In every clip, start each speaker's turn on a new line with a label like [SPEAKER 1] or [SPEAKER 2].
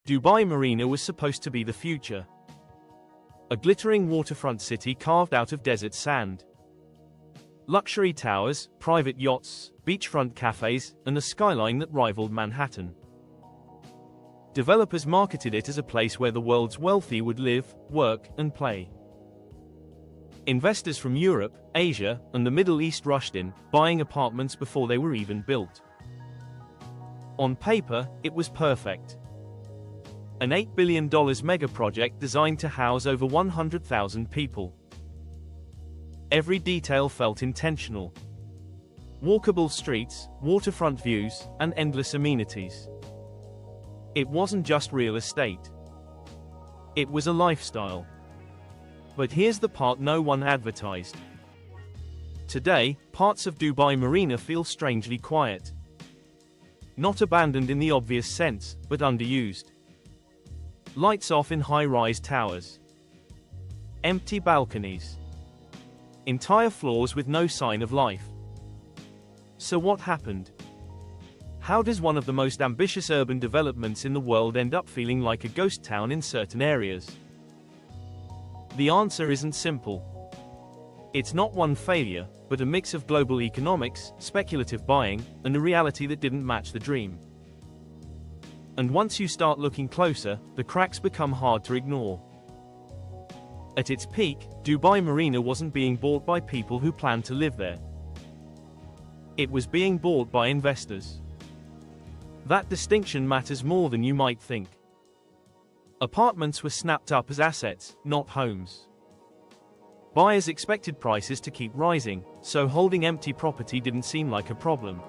[SPEAKER 1] Dubai Marina was supposed to be the future. A glittering waterfront city carved out of desert sand. Luxury towers, private yachts, beachfront cafes, and a skyline that rivaled Manhattan. Developers marketed it as a place where the world's wealthy would live, work, and play. Investors from Europe, Asia, and the Middle East rushed in, buying apartments before they were even built. On paper, it was perfect. An $8 billion mega project designed to house over 100,000 people. Every detail felt intentional. Walkable streets, waterfront views, and endless amenities. It wasn't just real estate. It was a lifestyle. But here's the part no one advertised. Today, parts of Dubai Marina feel strangely quiet. Not abandoned in the obvious sense, but underused. Lights off in high-rise towers. Empty balconies. Entire floors with no sign of life. So what happened? How does one of the most ambitious urban developments in the world end up feeling like a ghost town in certain areas? The answer isn't simple. It's not one failure, but a mix of global economics, speculative buying, and a reality that didn't match the dream. And once you start looking closer, the cracks become hard to ignore. At its peak, Dubai Marina wasn't being bought by people who planned to live there. It was being bought by investors. That distinction matters more than you might think. Apartments were snapped up as assets, not homes. Buyers expected prices to keep rising, so holding empty property didn't seem like a problem.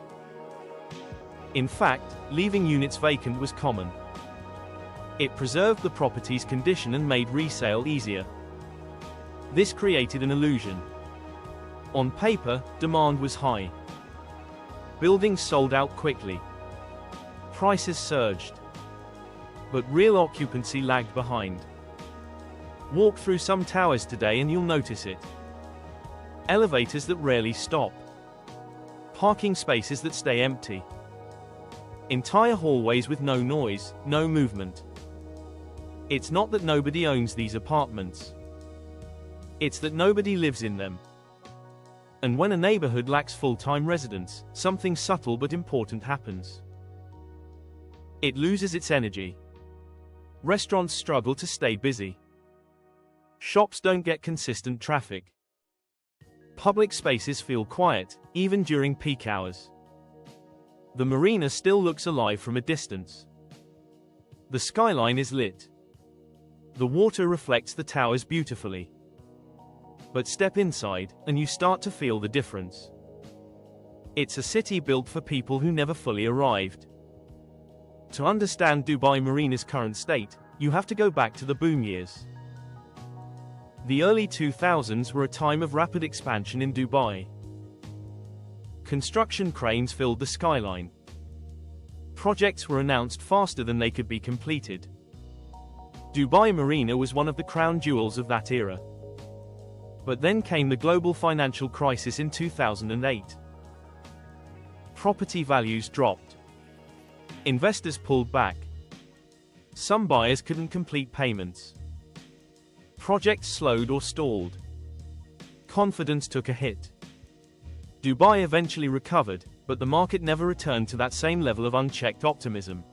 [SPEAKER 1] In fact, leaving units vacant was common. It preserved the property's condition and made resale easier. This created an illusion. On paper, demand was high. Buildings sold out quickly. Prices surged. But real occupancy lagged behind. Walk through some towers today and you'll notice it. Elevators that rarely stop. Parking spaces that stay empty. Entire hallways with no noise, no movement. It's not that nobody owns these apartments. It's that nobody lives in them. And when a neighborhood lacks full-time residents, something subtle but important happens. It loses its energy. Restaurants struggle to stay busy. Shops don't get consistent traffic. Public spaces feel quiet, even during peak hours. The marina still looks alive from a distance. The skyline is lit. The water reflects the towers beautifully. But step inside, and you start to feel the difference. It's a city built for people who never fully arrived. To understand Dubai Marina's current state, you have to go back to the boom years. The early 2000s were a time of rapid expansion in Dubai. Construction cranes filled the skyline. Projects were announced faster than they could be completed. Dubai Marina was one of the crown jewels of that era. But then came the global financial crisis in 2008. Property values dropped. Investors pulled back. Some buyers couldn't complete payments. Projects slowed or stalled. Confidence took a hit. Dubai eventually recovered, but the market never returned to that same level of unchecked optimism.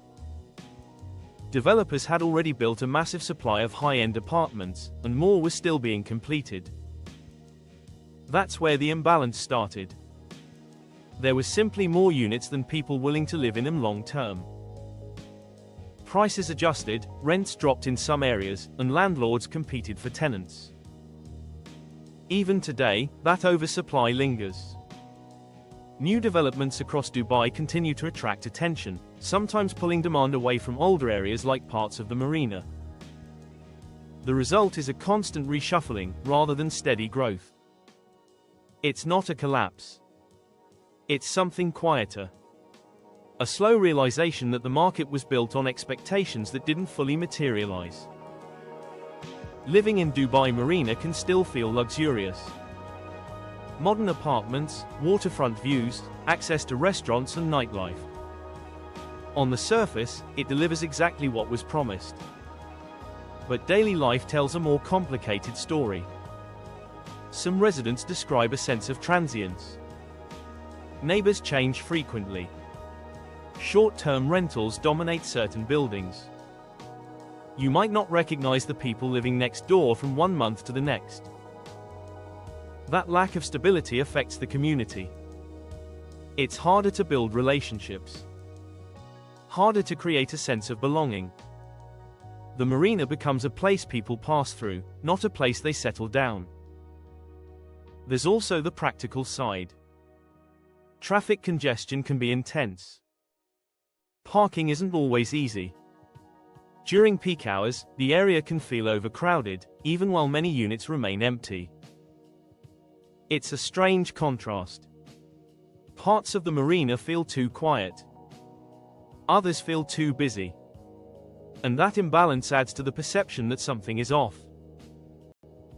[SPEAKER 1] Developers had already built a massive supply of high-end apartments, and more was still being completed. That's where the imbalance started. There was simply more units than people willing to live in them long-term. Prices adjusted, rents dropped in some areas, and landlords competed for tenants. Even today, that oversupply lingers. New developments across Dubai continue to attract attention, sometimes pulling demand away from older areas like parts of the marina. The result is a constant reshuffling, rather than steady growth. It's not a collapse. It's something quieter. A slow realization that the market was built on expectations that didn't fully materialize. Living in Dubai Marina can still feel luxurious. Modern apartments, waterfront views, access to restaurants and nightlife. On the surface, it delivers exactly what was promised. But daily life tells a more complicated story. Some residents describe a sense of transience. Neighbors change frequently. Short-term rentals dominate certain buildings. You might not recognize the people living next door from one month to the next. That lack of stability affects the community. It's harder to build relationships. Harder to create a sense of belonging. The marina becomes a place people pass through, not a place they settle down. There's also the practical side. Traffic congestion can be intense. Parking isn't always easy. During peak hours, the area can feel overcrowded, even while many units remain empty. It's a strange contrast. Parts of the marina feel too quiet. Others feel too busy. And that imbalance adds to the perception that something is off.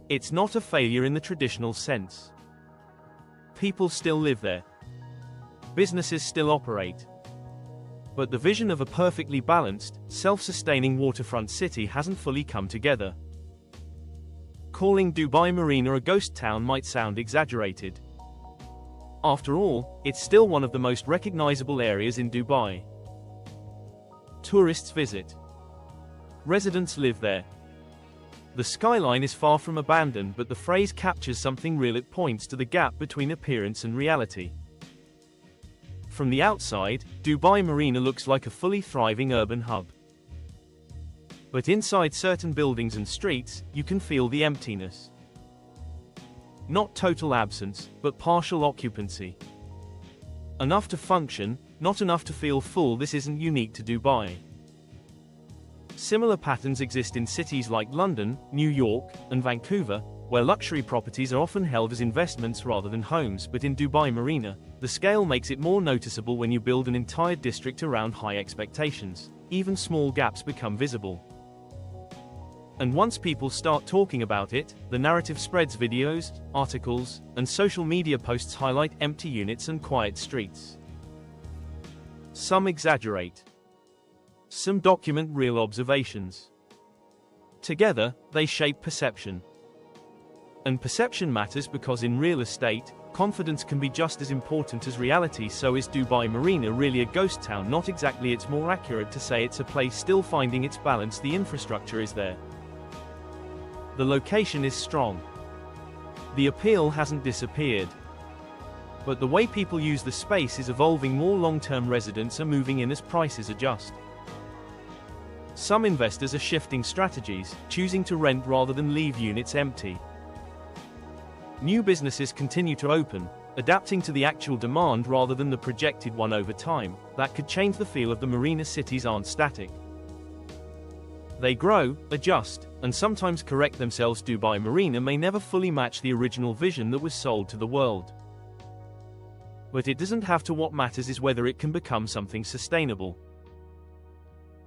[SPEAKER 1] It's not a failure in the traditional sense. People still live there. Businesses still operate. But the vision of a perfectly balanced, self-sustaining waterfront city hasn't fully come together. Calling Dubai Marina a ghost town might sound exaggerated. After all, it's still one of the most recognizable areas in Dubai. Tourists visit. Residents live there. The skyline is far from abandoned, but the phrase captures something real. It points to the gap between appearance and reality. From the outside, Dubai Marina looks like a fully thriving urban hub. But inside certain buildings and streets, you can feel the emptiness. Not total absence, but partial occupancy. Enough to function, not enough to feel full. This isn't unique to Dubai. Similar patterns exist in cities like London, New York, and Vancouver, where luxury properties are often held as investments rather than homes. But in Dubai Marina, the scale makes it more noticeable. When you build an entire district around high expectations, even small gaps become visible. And once people start talking about it, the narrative spreads. Videos, articles, and social media posts highlight empty units and quiet streets. Some exaggerate. Some document real observations. Together, they shape perception. And perception matters because in real estate, confidence can be just as important as reality. So is Dubai Marina really a ghost town? Not exactly. It's more accurate to say it's a place still finding its balance. The infrastructure is there. The location is strong. The appeal hasn't disappeared. But the way people use the space is evolving. More long-term residents are moving in as prices adjust. Some investors are shifting strategies, choosing to rent rather than leave units empty. New businesses continue to open, adapting to the actual demand rather than the projected one. Over time, that could change the feel of the marina. Cities aren't static. They grow, adjust, and sometimes correct themselves. Dubai Marina may never fully match the original vision that was sold to the world. But it doesn't have to. What matters is whether it can become something sustainable.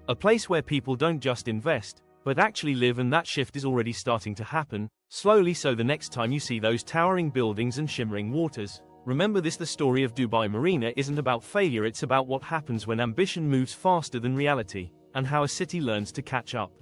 [SPEAKER 1] A place where people don't just invest, but actually live. And that shift is already starting to happen, slowly. So the next time you see those towering buildings and shimmering waters, remember this: the story of Dubai Marina isn't about failure, it's about what happens when ambition moves faster than reality, and how a city learns to catch up.